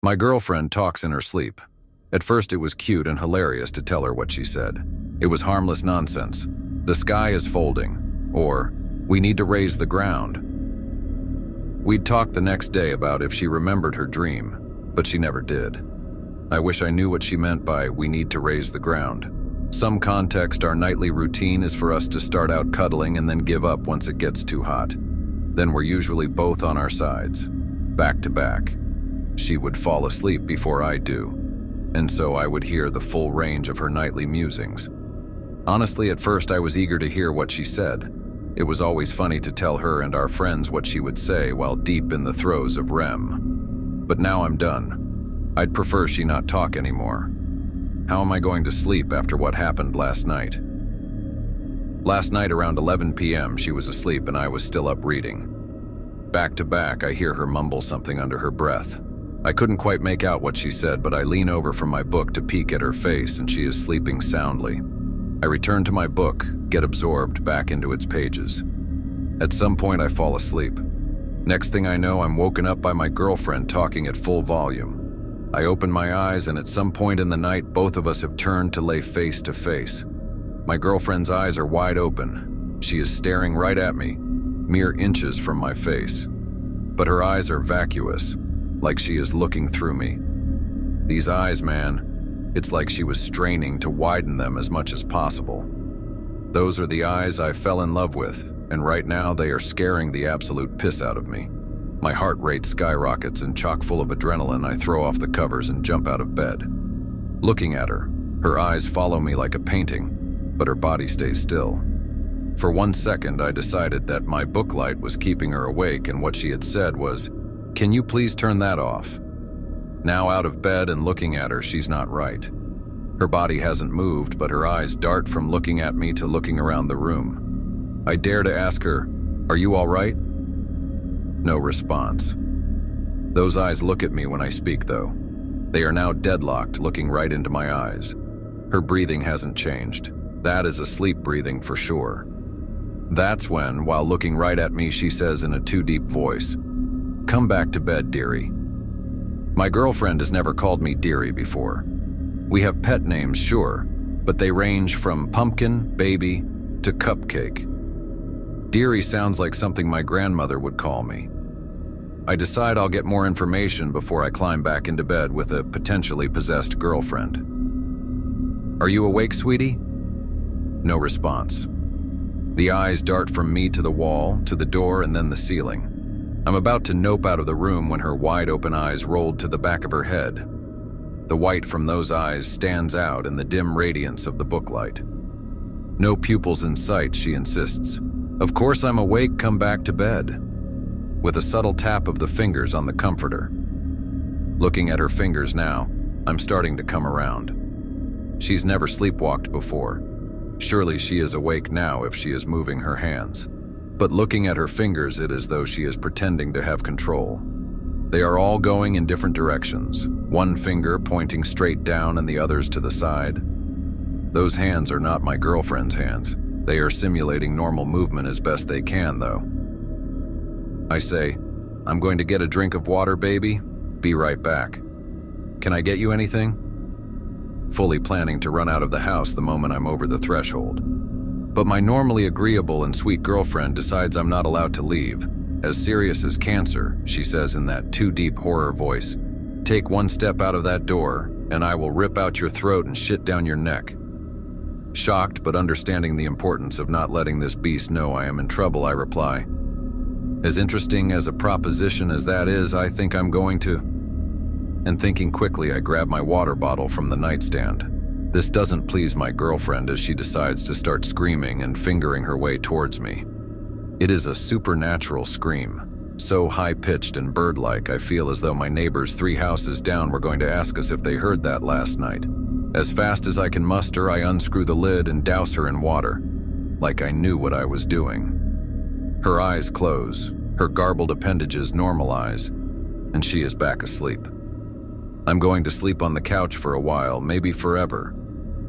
My girlfriend talks in her sleep. At first it was cute and hilarious to tell her what she said. It was harmless nonsense. The sky is folding, or we need to raise the ground. We'd talk the next day about if she remembered her dream, but she never did. I wish I knew what she meant by we need to raise the ground. Some context, our nightly routine is for us to start out cuddling and then give up once it gets too hot. Then we're usually both on our sides, back to back. She would fall asleep before I do, and so I would hear the full range of her nightly musings. Honestly, at first I was eager to hear what she said. It was always funny to tell her and our friends what she would say while deep in the throes of REM. But now I'm done. I'd prefer she not talk anymore. How am I going to sleep after what happened last night? Last night around 11 p.m. she was asleep and I was still up reading. Back to back, I hear her mumble something under her breath. I couldn't quite make out what she said, but I lean over from my book to peek at her face, and she is sleeping soundly. I return to my book, get absorbed back into its pages. At some point I fall asleep. Next thing I know, I'm woken up by my girlfriend talking at full volume. I open my eyes, and at some point in the night both of us have turned to lay face to face. My girlfriend's eyes are wide open. She is staring right at me, mere inches from my face. But her eyes are vacuous, like she is looking through me. These eyes, man, it's like she was straining to widen them as much as possible. Those are the eyes I fell in love with, and right now they are scaring the absolute piss out of me. My heart rate skyrockets, and chock full of adrenaline, I throw off the covers and jump out of bed. Looking at her, her eyes follow me like a painting, but her body stays still. For 1 second, I decided that my book light was keeping her awake, and what she had said was, "Can you please turn that off?" Now out of bed and looking at her, she's not right. Her body hasn't moved, but her eyes dart from looking at me to looking around the room. I dare to ask her, "Are you all right?" No response. Those eyes look at me when I speak, though. They are now deadlocked, looking right into my eyes. Her breathing hasn't changed. That is a sleep breathing for sure. That's when, while looking right at me, she says in a too-deep voice, "Come back to bed, dearie." My girlfriend has never called me dearie before. We have pet names, sure, but they range from pumpkin, baby, to cupcake. Dearie sounds like something my grandmother would call me. I decide I'll get more information before I climb back into bed with a potentially possessed girlfriend. "Are you awake, sweetie?" No response. The eyes dart from me to the wall, to the door, and then the ceiling. I'm about to nope out of the room when her wide-open eyes rolled to the back of her head. The white from those eyes stands out in the dim radiance of the booklight. "No pupils in sight," she insists. "Of course I'm awake, come back to bed." With a subtle tap of the fingers on the comforter. Looking at her fingers now, I'm starting to come around. She's never sleepwalked before. Surely she is awake now if she is moving her hands. But looking at her fingers, it is as though she is pretending to have control. They are all going in different directions, one finger pointing straight down and the others to the side. Those hands are not my girlfriend's hands. They are simulating normal movement as best they can, though. I say, "I'm going to get a drink of water, baby. Be right back. Can I get you anything?" Fully planning to run out of the house the moment I'm over the threshold. But my normally agreeable and sweet girlfriend decides I'm not allowed to leave. "As serious as cancer," she says in that too-deep horror voice. "Take one step out of that door, and I will rip out your throat and shit down your neck." Shocked but understanding the importance of not letting this beast know I am in trouble, I reply, "As interesting as a proposition as that is, I think I'm going to..." And thinking quickly, I grab my water bottle from the nightstand. This doesn't please my girlfriend as she decides to start screaming and fingering her way towards me. It is a supernatural scream, so high-pitched and bird-like I feel as though my neighbors 3 houses down were going to ask us if they heard that last night. As fast as I can muster, I unscrew the lid and douse her in water, like I knew what I was doing. Her eyes close, her garbled appendages normalize, and she is back asleep. I'm going to sleep on the couch for a while, maybe forever.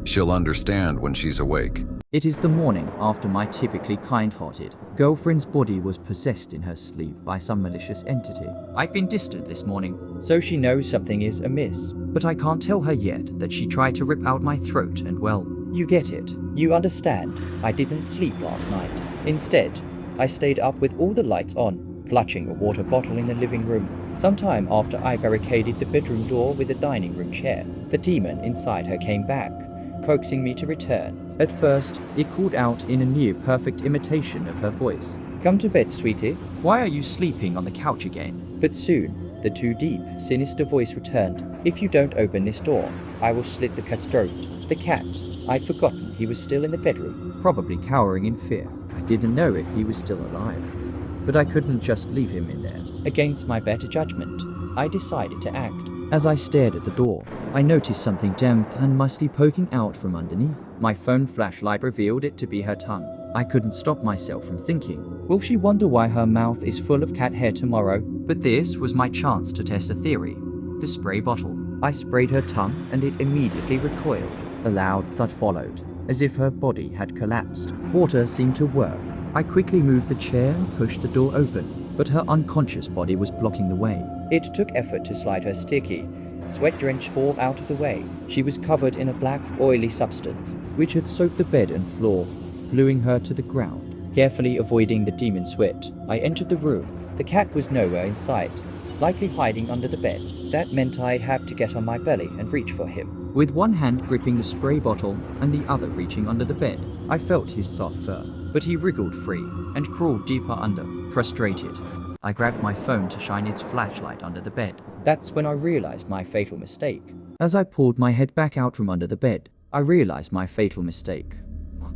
She'll understand when she's awake. It is the morning after my typically kind-hearted girlfriend's body was possessed in her sleep by some malicious entity. I've been distant this morning, so she knows something is amiss. But I can't tell her yet that she tried to rip out my throat and well, you get it. You understand. I didn't sleep last night. Instead, I stayed up with all the lights on, clutching a water bottle in the living room. Sometime after I barricaded the bedroom door with a dining room chair, the demon inside her came back, coaxing me to return. At first, it called out in a near-perfect imitation of her voice. Come to bed, sweetie. Why are you sleeping on the couch again? But soon, the too deep, sinister voice returned. If you don't open this door, I will slit the cat's throat. The cat. I'd forgotten he was still in the bedroom, probably cowering in fear. I didn't know if he was still alive, but I couldn't just leave him in there. Against my better judgment, I decided to act. As I stared at the door, I noticed something damp and musty poking out from underneath. My phone flashlight revealed it to be her tongue. I couldn't stop myself from thinking, will she wonder why her mouth is full of cat hair tomorrow? But this was my chance to test a theory. The spray bottle. I sprayed her tongue and it immediately recoiled. A loud thud followed, as if her body had collapsed. Water seemed to work. I quickly moved the chair and pushed the door open, but her unconscious body was blocking the way. It took effort to slide her sticky, sweat-drenched form out of the way. She was covered in a black, oily substance, which had soaked the bed and floor, gluing her to the ground. Carefully avoiding the demon sweat, I entered the room. The cat was nowhere in sight, likely hiding under the bed. That meant I'd have to get on my belly and reach for him. With one hand gripping the spray bottle and the other reaching under the bed, I felt his soft fur, but he wriggled free and crawled deeper under. Frustrated, I grabbed my phone to shine its flashlight under the bed. That's when I realized my fatal mistake. As I pulled my head back out from under the bed, I realized my fatal mistake.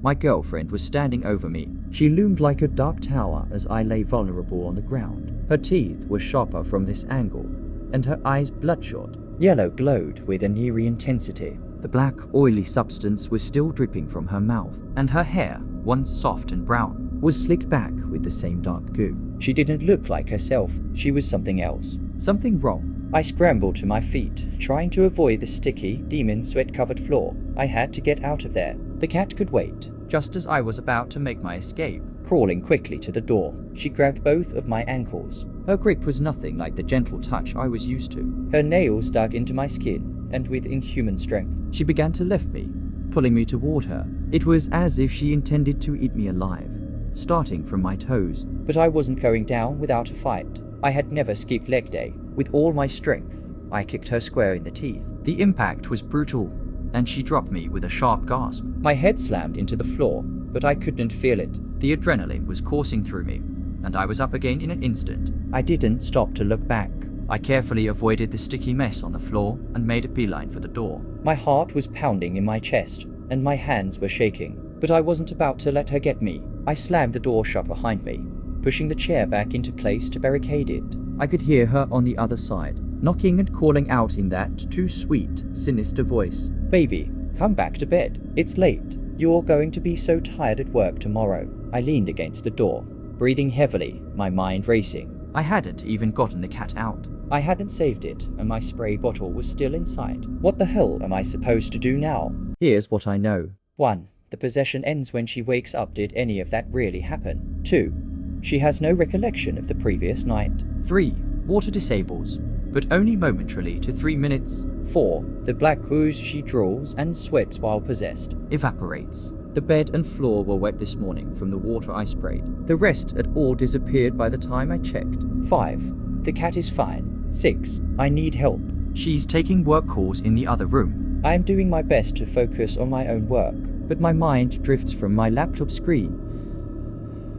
My girlfriend was standing over me. She loomed like a dark tower as I lay vulnerable on the ground. Her teeth were sharper from this angle, and her eyes bloodshot. Yellow glowed with an eerie intensity. The black, oily substance was still dripping from her mouth, and her hair, once soft and brown, was slicked back with the same dark goo. She didn't look like herself. She was something else. Something wrong. I scrambled to my feet, trying to avoid the sticky, demon sweat-covered floor. I had to get out of there. The cat could wait. Just as I was about to make my escape, crawling quickly to the door, she grabbed both of my ankles. Her grip was nothing like the gentle touch I was used to. Her nails dug into my skin, and with inhuman strength, she began to lift me, pulling me toward her. It was as if she intended to eat me alive, starting from my toes. But I wasn't going down without a fight. I had never skipped leg day. With all my strength, I kicked her square in the teeth. The impact was brutal, and she dropped me with a sharp gasp. My head slammed into the floor, but I couldn't feel it. The adrenaline was coursing through me, and I was up again in an instant. I didn't stop to look back. I carefully avoided the sticky mess on the floor and made a beeline for the door. My heart was pounding in my chest, and my hands were shaking. But I wasn't about to let her get me. I slammed the door shut behind me, pushing the chair back into place to barricade it. I could hear her on the other side, knocking and calling out in that too sweet, sinister voice. Baby, come back to bed. It's late. You're going to be so tired at work tomorrow. I leaned against the door, breathing heavily, my mind racing. I hadn't even gotten the cat out. I hadn't saved it, and my spray bottle was still inside. What the hell am I supposed to do now? Here's what I know. 1. The possession ends when she wakes up. Did any of that really happen? 2. She has no recollection of the previous night. 3. Water disables, but only momentarily to 3 minutes. 4. The black ooze she drools and sweats while possessed evaporates. The bed and floor were wet this morning from the water I sprayed. The rest had all disappeared by the time I checked. 5. The cat is fine. 6. I need help. She's taking work calls in the other room. I am doing my best to focus on my own work, but my mind drifts from my laptop screen.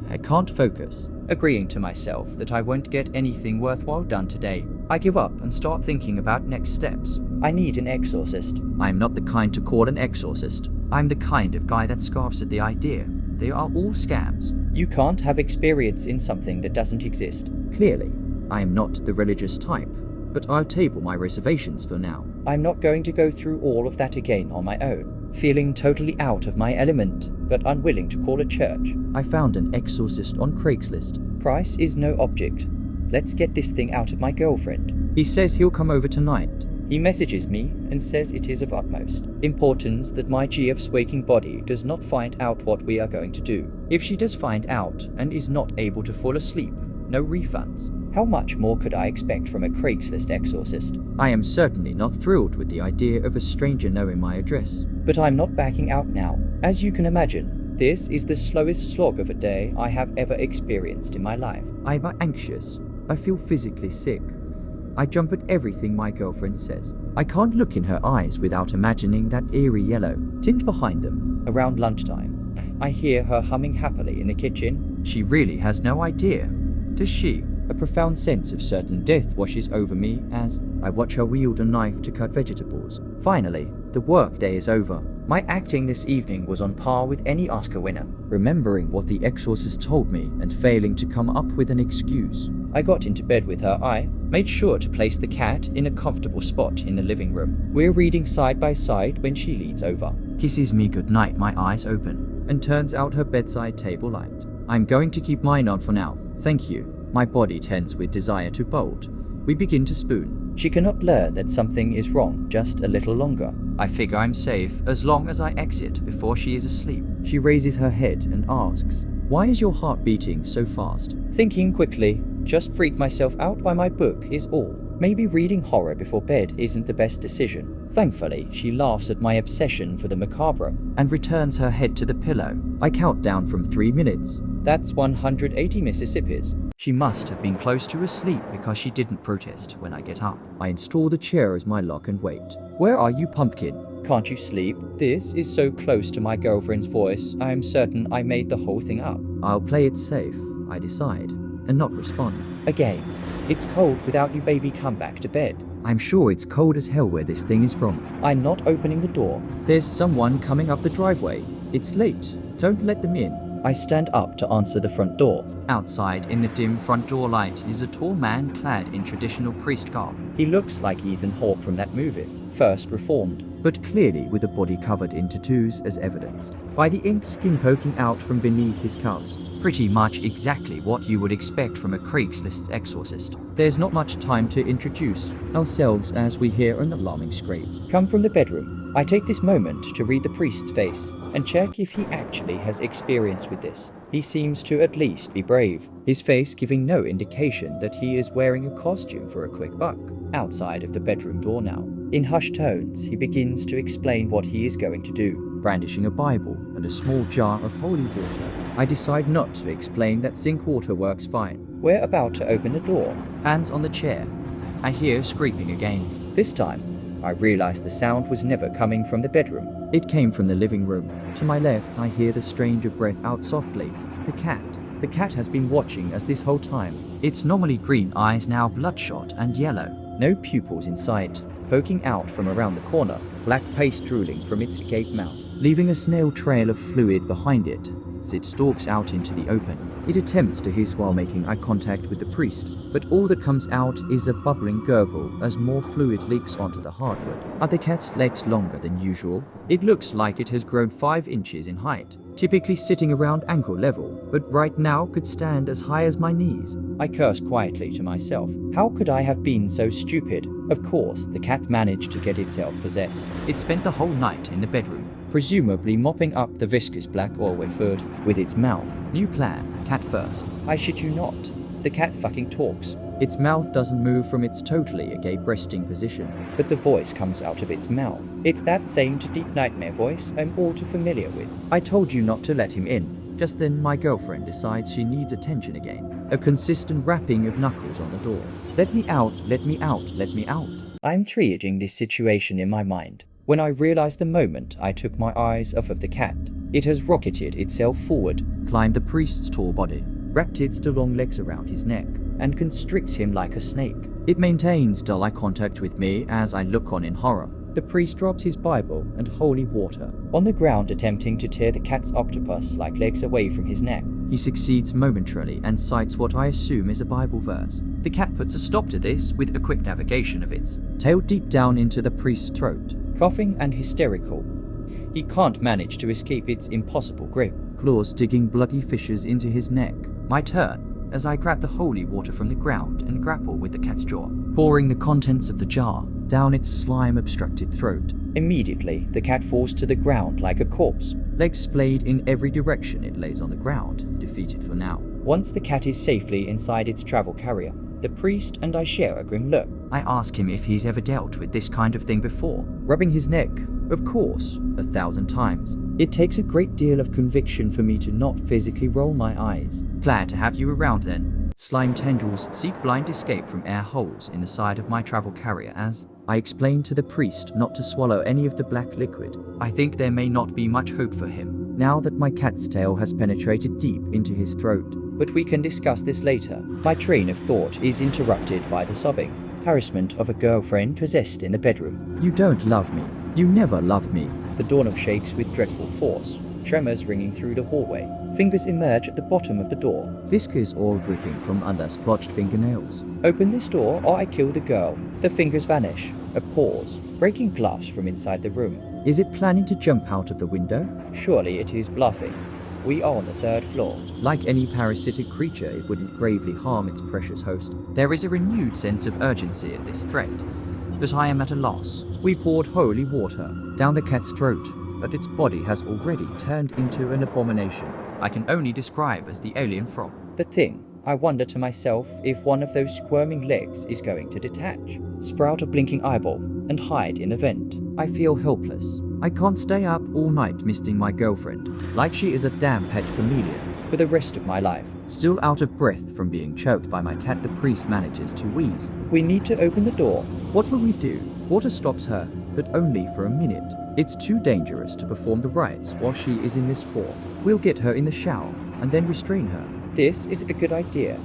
I can't focus. Agreeing to myself that I won't get anything worthwhile done today, I give up and start thinking about next steps. I need an exorcist. I'm not the kind to call an exorcist. I'm the kind of guy that scoffs at the idea. They are all scams. You can't have experience in something that doesn't exist. Clearly, I am not the religious type, but I'll table my reservations for now. I'm not going to go through all of that again on my own, feeling totally out of my element, but unwilling to call a church. I found an exorcist on Craigslist. Price is no object. Let's get this thing out of my girlfriend. He says he'll come over tonight. He messages me and says it is of utmost importance that my GF's waking body does not find out what we are going to do. If she does find out and is not able to fall asleep, no refunds. How much more could I expect from a Craigslist exorcist? I am certainly not thrilled with the idea of a stranger knowing my address. But I'm not backing out now. As you can imagine, this is the slowest slog of a day I have ever experienced in my life. I'm anxious. I feel physically sick. I jump at everything my girlfriend says. I can't look in her eyes without imagining that eerie yellow tint behind them. Around lunchtime, I hear her humming happily in the kitchen. She really has no idea, does she? A profound sense of certain death washes over me as I watch her wield a knife to cut vegetables. Finally, the workday is over. My acting this evening was on par with any Oscar winner. Remembering what the exorcist told me and failing to come up with an excuse, I got into bed with her. I made sure to place the cat in a comfortable spot in the living room. We're reading side by side when she leans over, kisses me goodnight, my eyes open, and turns out her bedside table light. I'm going to keep mine on for now, thank you. My body tense with desire to bolt. We begin to spoon. She cannot learn that something is wrong just a little longer. I figure I'm safe as long as I exit before she is asleep. She raises her head and asks, "Why is your heart beating so fast?" Thinking quickly, just freaked myself out by my book is all. Maybe reading horror before bed isn't the best decision. Thankfully, she laughs at my obsession for the macabre and returns her head to the pillow. I count down from 3 minutes. That's 180 Mississippis. She must have been close to asleep because she didn't protest when I get up. I install the chair as my lock and wait. Where are you, pumpkin? Can't you sleep? This is so close to my girlfriend's voice, I am certain I made the whole thing up. I'll play it safe, I decide, and not respond. Again. It's cold without you, baby, come back to bed. I'm sure it's cold as hell where this thing is from. I'm not opening the door. There's someone coming up the driveway. It's late. Don't let them in. I stand up to answer the front door. Outside, in the dim front door light, is a tall man clad in traditional priest garb. He looks like Ethan Hawke from that movie, First Reformed, but clearly with a body covered in tattoos as evidenced by the ink skin poking out from beneath his cuffs. Pretty much exactly what you would expect from a Craigslist exorcist. There's not much time to introduce ourselves as we hear an alarming scream come from the bedroom. I take this moment to read the priest's face and check if he actually has experience with this. He seems to at least be brave, his face giving no indication that he is wearing a costume for a quick buck. Outside of the bedroom door now, in hushed tones, he begins to explain what he is going to do. Brandishing a Bible and a small jar of holy water, I decide not to explain that sink water works fine. We're about to open the door, hands on the chair. I hear scraping again. This time, I realize the sound was never coming from the bedroom. It came from the living room. To my left, I hear the stranger breath out softly. The cat. The cat has been watching us this whole time. Its normally green eyes now bloodshot and yellow. No pupils in sight. Poking out from around the corner, black paste drooling from its agape mouth, leaving a snail trail of fluid behind it as it stalks out into the open. It attempts to hiss while making eye contact with the priest, but all that comes out is a bubbling gurgle as more fluid leaks onto the hardwood. Are the cat's legs longer than usual? It looks like it has grown 5 inches in height, typically sitting around ankle level, but right now could stand as high as my knees. I curse quietly to myself. How could I have been so stupid? Of course, the cat managed to get itself possessed. It spent the whole night in the bedroom, presumably mopping up the viscous black oil food with its mouth. New plan, cat first. I shit you not. The cat fucking talks. Its mouth doesn't move from its totally agape resting position, but the voice comes out of its mouth. It's that same deep nightmare voice I'm all too familiar with. I told you not to let him in. Just then my girlfriend decides she needs attention again. A consistent rapping of knuckles on the door. Let me out, let me out, let me out. I'm triaging this situation in my mind when I realize the moment I took my eyes off of the cat, it has rocketed itself forward, climbed the priest's tall body, wrapped its long legs around his neck, and constricts him like a snake. It maintains dull eye contact with me as I look on in horror. The priest drops his Bible and holy water on the ground, attempting to tear the cat's octopus-like legs away from his neck. He succeeds momentarily and cites what I assume is a Bible verse. The cat puts a stop to this with a quick navigation of its tail deep down into the priest's throat, coughing and hysterical. He can't manage to escape its impossible grip, claws digging bloody fissures into his neck. My turn, as I grab the holy water from the ground and grapple with the cat's jaw. pouring the contents of the jar down its slime-obstructed throat. Immediately, the cat falls to the ground like a corpse, legs splayed in every direction. It lays on the ground, defeated for now. Once the cat is safely inside its travel carrier, the priest and I share a grim look. I ask him if he's ever dealt with this kind of thing before, rubbing his neck. Of course, 1,000 times. It takes a great deal of conviction for me to not physically roll my eyes. Glad to have you around then. Slime tendrils seek blind escape from air holes in the side of my travel carrier as I explain to the priest not to swallow any of the black liquid. I think there may not be much hope for him, now that my cat's tail has penetrated deep into his throat. But we can discuss this later. My train of thought is interrupted by the sobbing harassment of a girlfriend possessed in the bedroom. You don't love me. You never loved me. The doorknob shakes with dreadful force, tremors ringing through the hallway. Fingers emerge at the bottom of the door, whiskers all dripping from under splotched fingernails. Open this door or I kill the girl. The fingers vanish. A pause, breaking glass from inside the room. Is it planning to jump out of the window? Surely it is bluffing. We are on the 3rd floor. Like any parasitic creature, it wouldn't gravely harm its precious host. There is a renewed sense of urgency at this threat, but I am at a loss. We poured holy water down the cat's throat, but its body has already turned into an abomination I can only describe as the alien frog. The thing, I wonder to myself if one of those squirming legs is going to detach, sprout a blinking eyeball, and hide in the vent. I feel helpless. I can't stay up all night misting my girlfriend, like she is a damn pet chameleon, for the rest of my life. Still out of breath from being choked by my cat, the priest manages to wheeze. We need to open the door. What will we do? Water stops her, but only for a minute. It's too dangerous to perform the rites while she is in this form. We'll get her in the shower and then restrain her. This is a good idea.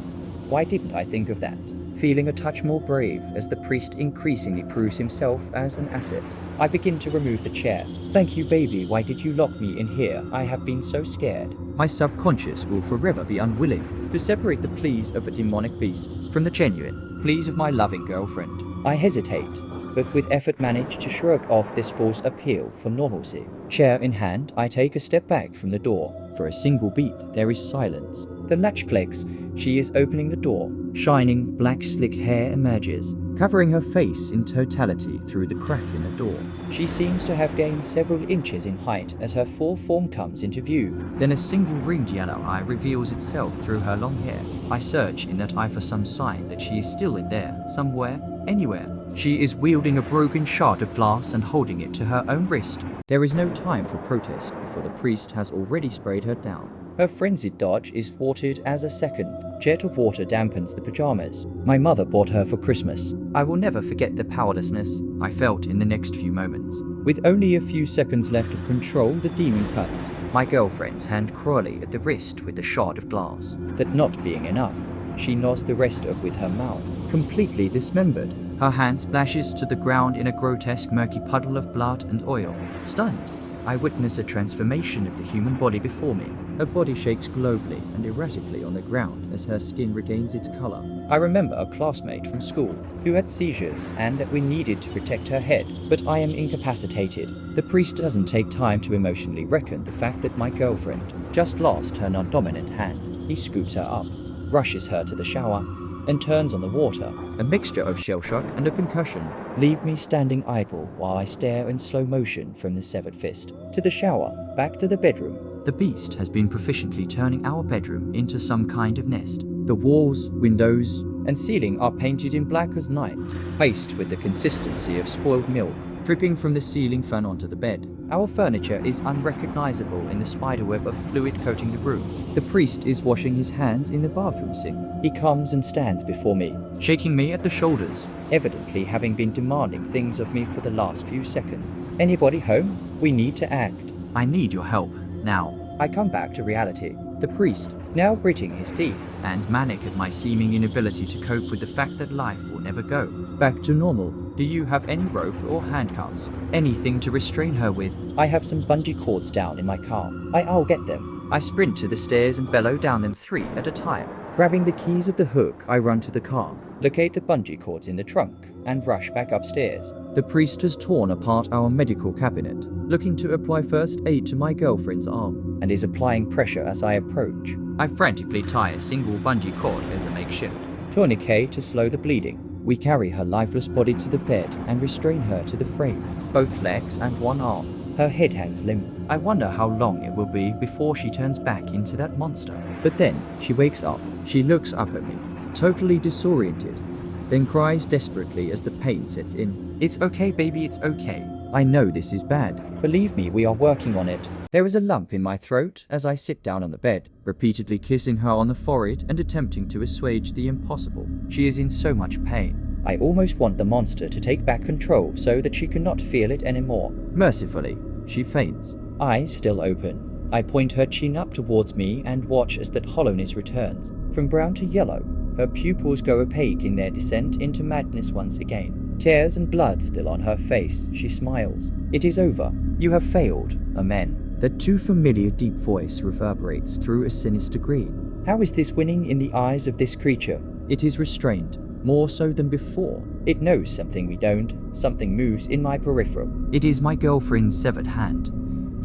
Why didn't I think of that? Feeling a touch more brave as the priest increasingly proves himself as an asset, I begin to remove the chair. Thank you, baby. Why did you lock me in here? I have been so scared. My subconscious will forever be unwilling to separate the pleas of a demonic beast from the genuine pleas of my loving girlfriend. I hesitate, but with effort manage to shrug off this false appeal for normalcy. Chair in hand, I take a step back from the door. For a single beat, there is silence. The latch clicks. She is opening the door. Shining, black, slick hair emerges, covering her face in totality through the crack in the door. She seems to have gained several inches in height as her full form comes into view. Then a single ringed yellow eye reveals itself through her long hair. I search in that eye for some sign that she is still in there, somewhere, anywhere. She is wielding a broken shard of glass and holding it to her own wrist. There is no time for protest before the priest has already sprayed her down. Her frenzied dodge is thwarted as a second jet of water dampens the pajamas my mother bought her for Christmas. I will never forget the powerlessness I felt in the next few moments. With only a few seconds left of control, the demon cuts my girlfriend's hand cruelly at the wrist with the shard of glass. That not being enough, she gnaws the rest of with her mouth, completely dismembered. Her hand splashes to the ground in a grotesque murky puddle of blood and oil. Stunned, I witness a transformation of the human body before me. Her body shakes globally and erratically on the ground as her skin regains its color. I remember a classmate from school who had seizures and that we needed to protect her head, but I am incapacitated. The priest doesn't take time to emotionally reckon the fact that my girlfriend just lost her non-dominant hand. He scoops her up, rushes her to the shower, and turns on the water. A mixture of shell shock and a concussion leave me standing idle while I stare in slow motion from the severed fist to the shower, back to the bedroom. The beast has been proficiently turning our bedroom into some kind of nest. The walls, windows, and ceiling are painted in black as night, paste with the consistency of spoiled milk, dripping from the ceiling fan onto the bed. Our furniture is unrecognizable in the spiderweb of fluid coating the room. The priest is washing his hands in the bathroom sink. He comes and stands before me, shaking me at the shoulders, evidently having been demanding things of me for the last few seconds. Anybody home? We need to act. I need your help, now. I come back to reality. The priest, now gritting his teeth, and manic at my seeming inability to cope with the fact that life will never go back to normal. Do you have any rope or handcuffs? Anything to restrain her with? I have some bungee cords down in my car. I'll get them. I sprint to the stairs and bellow down them 3 at a time. Grabbing the keys of the hook, I run to the car, locate the bungee cords in the trunk, and rush back upstairs. The priest has torn apart our medical cabinet, looking to apply first aid to my girlfriend's arm, and is applying pressure as I approach. I frantically tie a single bungee cord as a makeshift tourniquet to slow the bleeding. We carry her lifeless body to the bed and restrain her to the frame, both legs and one arm. Her head hangs limp. I wonder how long it will be before she turns back into that monster. But then she wakes up. She looks up at me, totally disoriented, then cries desperately as the pain sets in. It's okay, baby, it's okay. I know this is bad. Believe me, we are working on it. There is a lump in my throat as I sit down on the bed, repeatedly kissing her on the forehead and attempting to assuage the impossible. She is in so much pain. I almost want the monster to take back control so that she cannot feel it anymore. Mercifully, she faints, eyes still open. I point her chin up towards me and watch as that hollowness returns, from brown to yellow. Her pupils go opaque in their descent into madness once again. Tears and blood still on her face, she smiles. It is over. You have failed. Amen. That too familiar deep voice reverberates through a sinister green. How is this winning in the eyes of this creature? It is restrained, more so than before. It knows something we don't. Something moves in my peripheral. It is my girlfriend's severed hand,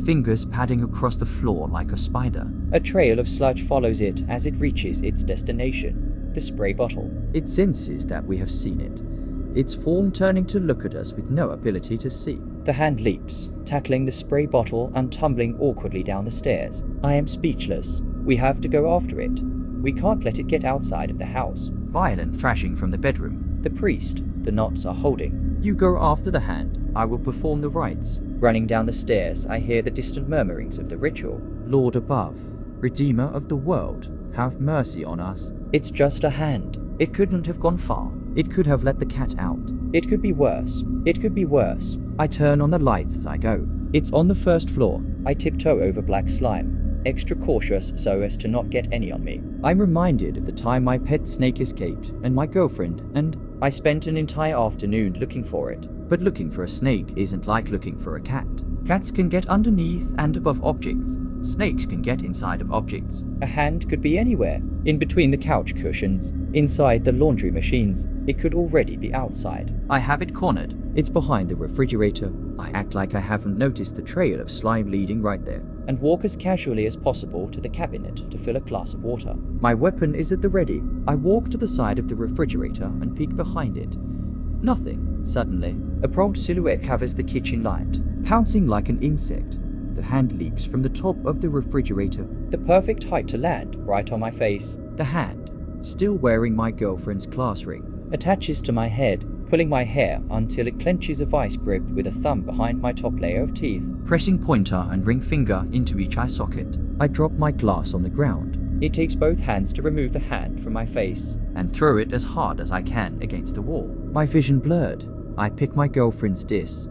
fingers padding across the floor like a spider. A trail of sludge follows it as it reaches its destination, the spray bottle. It senses that we have seen it, its form turning to look at us with no ability to see. The hand leaps, tackling the spray bottle and tumbling awkwardly down the stairs. I am speechless. We have to go after it. We can't let it get outside of the house. Violent thrashing from the bedroom. The priest, the knots are holding. You go after the hand. I will perform the rites. Running down the stairs, I hear the distant murmurings of the ritual. Lord above, Redeemer of the world, have mercy on us. It's just a hand. It couldn't have gone far. It could have let the cat out. It could be worse. It could be worse. I turn on the lights as I go. It's on the first floor. I tiptoe over black slime, extra cautious so as to not get any on me. I'm reminded of the time my pet snake escaped and my girlfriend, and I spent an entire afternoon looking for it. But looking for a snake isn't like looking for a cat. Cats can get underneath and above objects. Snakes can get inside of objects. A hand could be anywhere. In between the couch cushions, inside the laundry machines. It could already be outside. I have it cornered. It's behind the refrigerator. I act like I haven't noticed the trail of slime leading right there, and walk as casually as possible to the cabinet to fill a glass of water. My weapon is at the ready. I walk to the side of the refrigerator and peek behind it. Nothing. Suddenly, a prompt silhouette covers the kitchen light, pouncing like an insect. The hand leaps from the top of the refrigerator, the perfect height to land right on my face. The hand, still wearing my girlfriend's class ring, attaches to my head, pulling my hair until it clenches a vice grip with a thumb behind my top layer of teeth, pressing pointer and ring finger into each eye socket. I drop my glass on the ground. It takes both hands to remove the hand from my face and throw it as hard as I can against the wall. My vision blurred. I pick my girlfriend's diss,